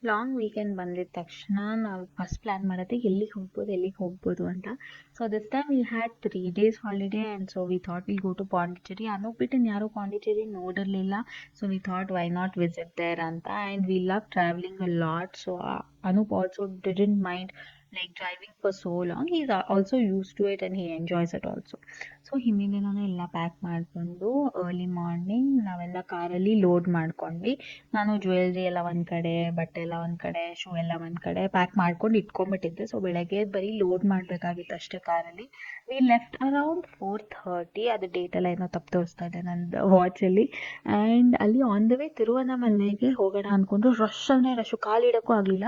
Long weekend ಬಂದಿದ ತಕ್ಷಣ ನಾವು ಫಸ್ಟ್ ಪ್ಲ್ಯಾನ್ ಮಾಡೋದೇ ಎಲ್ಲಿಗೆ ಹೋಗ್ಬೋದು ಅಂತ. So this time we had 3 days holiday and so we thought will go to Pondicherry. ಅನುಗ್ ಬಿಟ್ಟು ಯಾರೂ ಪಾಂಡಿಚೇರಿ ನೋಡಿರಲಿಲ್ಲ. So we thought why not visit there ಅಂತ. And we love travelling a lot. So Anoop also didn't mind like driving for so long. He's also used to it and he enjoys it also. So ಹಿಂದಿನ ದಿನನೇ ಎಲ್ಲ pack ಮಾಡಿಕೊಂಡು early morning ನಾವೆಲ್ಲ ಕಾರಲ್ಲಿ load ಮಾಡ್ಕೊಂಡ್ವಿ. ನಾನು jewellery ಎಲ್ಲ ಒಂದು ಕಡೆ, ಬಟ್ಟೆ ಎಲ್ಲ ಒಂದು ಕಡೆ, ಶೂ ಎಲ್ಲ ಒಂದು ಕಡೆ ಪ್ಯಾಕ್ ಮಾಡ್ಕೊಂಡು ಇಟ್ಕೊಂಡ್ಬಿಟ್ಟಿದ್ದೆ. ಸೊ ಬೆಳಗ್ಗೆ ಬರೀ ಲೋಡ್ ಮಾಡಬೇಕಾಗಿತ್ತು ಅಷ್ಟೇ ಕಾರಲ್ಲಿ. We left around 4:30. ಅದು ಡೇಟೆಲ್ಲ ಏನೋ ತಪ್ಪು ತೋರಿಸ್ತಾ ಇದೆ ನಂದು ವಾಚಲ್ಲಿ. ಆ್ಯಂಡ್ ಅಲ್ಲಿ ಆನ್ ದ ವೇ ತಿರುವನಮಲೆಗೆ ಹೋಗೋಣ ಅಂದ್ಕೊಂಡು ರಶ್ ಅಂದರೆ ರಶು, ಕಾಲಿಡೋಕ್ಕೂ ಆಗಲಿಲ್ಲ.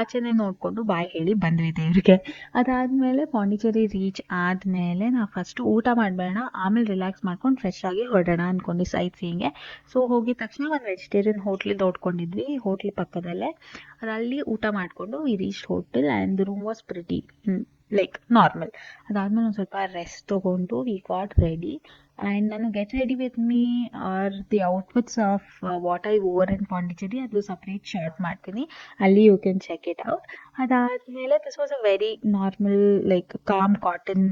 ಆಚೆನೇ ನೋಡಿಕೊಂಡು ಬಾಯ್ ಹೇಳಿ ಬಂದ್ವಿ ದೇವ್ರಿಗೆ. ಅದಾದಮೇಲೆ ಪಾಂಡಿಚೇರಿ ರೀಚ್ ಆದಮೇಲೆ ನಾವು ಫಸ್ಟು ಊಟ ಮಾಡಬೇಡ, ಆಮೇಲೆ ರಿಲ್ಯಾಕ್ಸ್ ಮಾಡ್ಕೊಂಡು ಫ್ರೆಶ್ ಆಗಿ ಹೊರಡೋಣ ಅಂದ್ಕೊಂಡು ಸೈಟ್ ಸೀಯಿಂಗ್ಗೆ. ಸೊ ಹೋಗಿದ ತಕ್ಷಣ ಒಂದು ವೆಜಿಟೇರಿಯನ್ ಹೋಟ್ಲಿಂದ ನೋಡ್ಕೊಂಡಿದ್ವಿ, ಹೋಟ್ಲ್ ಪಕ್ಕದಲ್ಲೇ. ಅದಲ್ಲಿ ಊಟ ಮಾಡಿಕೊಂಡು we reach hotel and the room was pretty like normal. ಅದಾದಮೇಲೆ ಒಂದು ಸ್ವಲ್ಪ ರೆಸ್ಟ್ ತೊಗೊಂಡು ವಿ ಗಾಟ್ ರೆಡಿ. ಆ್ಯಂಡ್ ನಾನು get ready with me or the outfits of what I over in Pondicherry, ಅದು ಸಪ್ರೇಟ್ ಶರ್ಟ್ ಮಾಡ್ತೀನಿ, ಅಲ್ಲಿ you can check it out. ಅದಾದಮೇಲೆ this was a very normal like calm cotton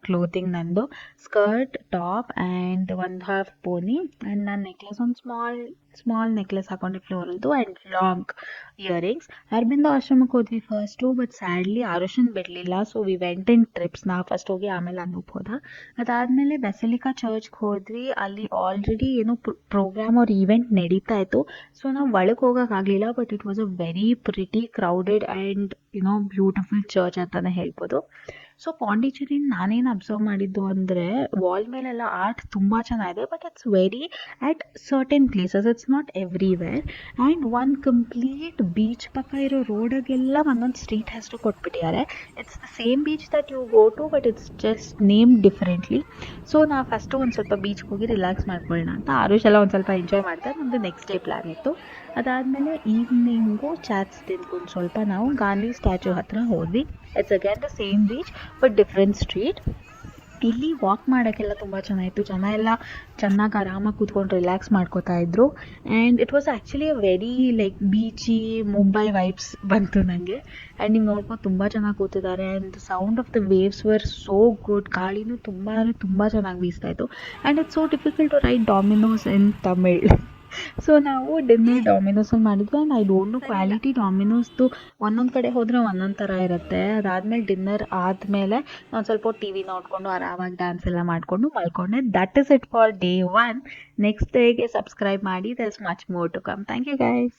clothing. ನಂದು skirt, top and ಒಂದು half pony. And ನಾನು necklace, ಒಂದು small necklace ಹಾಕೊಂಡೆ ಫ್ಲೋರಲ್ದು and long earrings. Aurobindo ಆಶ್ರಮಕ್ಕೆ ಹೋದ್ವಿ ಫಸ್ಟು, ಬಟ್ ಸ್ಯಾಡ್ಲಿ ಆರುಷನ್ ಬಿಡಲಿಲ್ಲ. So we went in trips. ನಾವು ಫಸ್ಟ್ ಹೋಗಿ ಆಮೇಲೆ ಅನೂಪ್ ಹೋದ. ಅದಾದಮೇಲೆ ಬೆಸಲಿಕಾ ಚರ್ಚ್ಗೆ ಹೋದ್ವಿ. ಅಲ್ಲಿ ಆಲ್ರೆಡಿ ಏನೋ ಪ್ರೋಗ್ರಾಮ್ ಅವ್ರ ಈವೆಂಟ್ ನಡೀತಾ ಇತ್ತು. ಸೊ ನಾವು ಒಳಗೆ ಹೋಗೋಕ್ಕಾಗಲಿಲ್ಲ, but it was a very pretty crowded and beautiful church ಅಂತಲೇ ಹೇಳ್ಬೋದು. ಸೊ ಪಾಂಡಿಚೇರಿ ನಾನೇನು ಅಬ್ಸರ್ವ್ ಮಾಡಿದ್ದು ಅಂದರೆ, ವಾಲ್ ಮೇಲೆಲ್ಲ ಆರ್ಟ್ ತುಂಬ ಚೆನ್ನಾಗಿದೆ, but it's very at certain places, it's not everywhere. And ಒಂದು ಕಂಪ್ಲೀಟ್ ಬೀಚ್ ಪಕ್ಕ ಇರೋ ರೋಡಾಗೆಲ್ಲ ಒಂದೊಂದು ಸ್ಟ್ರೀಟ್ ಹೆಸರು ಕೊಟ್ಬಿಟ್ಟಿದ್ದಾರೆ. It's the same beach that you go to, but it's just name differently. So ನಾವು ಫಸ್ಟು ಒಂದು ಸ್ವಲ್ಪ ಬೀಚ್ಗೆ ಹೋಗಿ ರಿಲ್ಯಾಕ್ಸ್ ಮಾಡ್ಕೊಳ್ಳೋಣ ಅಂತ ಆರುಷ್ ಎಲ್ಲ ಒಂದು ಸ್ವಲ್ಪ ಎಂಜಾಯ್ ಮಾಡ್ತಾರೆ. ನಮ್ಮದು ನೆಕ್ಸ್ಟ್ ಡೇ ಪ್ಲ್ಯಾನ್ ಇತ್ತು. ಅದಾದಮೇಲೆ ಈವ್ನಿಂಗು ಚಾಟ್ಸ್ ತಿಂದ್ಕೊಂಡು ಸ್ವಲ್ಪ ನಾವು ಗಾಂಧಿ ಸ್ಟ್ಯಾಚು ಹತ್ರ ಹೋದ್ವಿ. It's again the same beach but different street. ಇಲ್ಲಿ ವಾಕ್ ಮಾಡೋಕ್ಕೆಲ್ಲ ತುಂಬ ಚೆನ್ನಾಗಿತ್ತು. ಜನ ಎಲ್ಲ ಚೆನ್ನಾಗಿ ಆರಾಮಾಗಿ ಕೂತ್ಕೊಂಡು ರಿಲ್ಯಾಕ್ಸ್ ಮಾಡ್ಕೋತಾ ಇದ್ರು. And it was actually a very like beachy Mumbai vibes ಬಂತು ನನಗೆ. ಆ್ಯಂಡ್ ನೀವು ನೋಡ್ಕೊಂಡು ತುಂಬ ಚೆನ್ನಾಗಿ ಕೂತಿದ್ದಾರೆ. And the sound of the waves were so good. ಗಾಳಿನೂ ತುಂಬ ಅಂದರೆ ತುಂಬ ಚೆನ್ನಾಗಿ ಬೀಸ್ತಾ ಇತ್ತು. And it's so difficult to write Domino's in Tamil. So ನಾವು ಡಿನ್ನರ್ ಡಾಮಿನೋಸಲ್ಲಿ ಮಾಡಿದ್ವಿ. And I don't know quality ಡಾಮಿನೋಸ್ದು ಒಂದೊಂದು ಕಡೆ ಹೋದರೆ ಒಂದೊಂದು ಥರ ಇರುತ್ತೆ. ಅದಾದಮೇಲೆ ಡಿನ್ನರ್ ಆದಮೇಲೆ ನಾನು ಸ್ವಲ್ಪ ಟಿ ವಿ ನೋಡಿಕೊಂಡು ಆರಾಮಾಗಿ ಡ್ಯಾನ್ಸ್ ಎಲ್ಲ ಮಾಡಿಕೊಂಡು ಮಲ್ಕೊಂಡೆ. That is it for day 1. Next ಡೇಗೆ ಸಬ್ಸ್ಕ್ರೈಬ್ ಮಾಡಿ. There is much more to come. Thank you guys.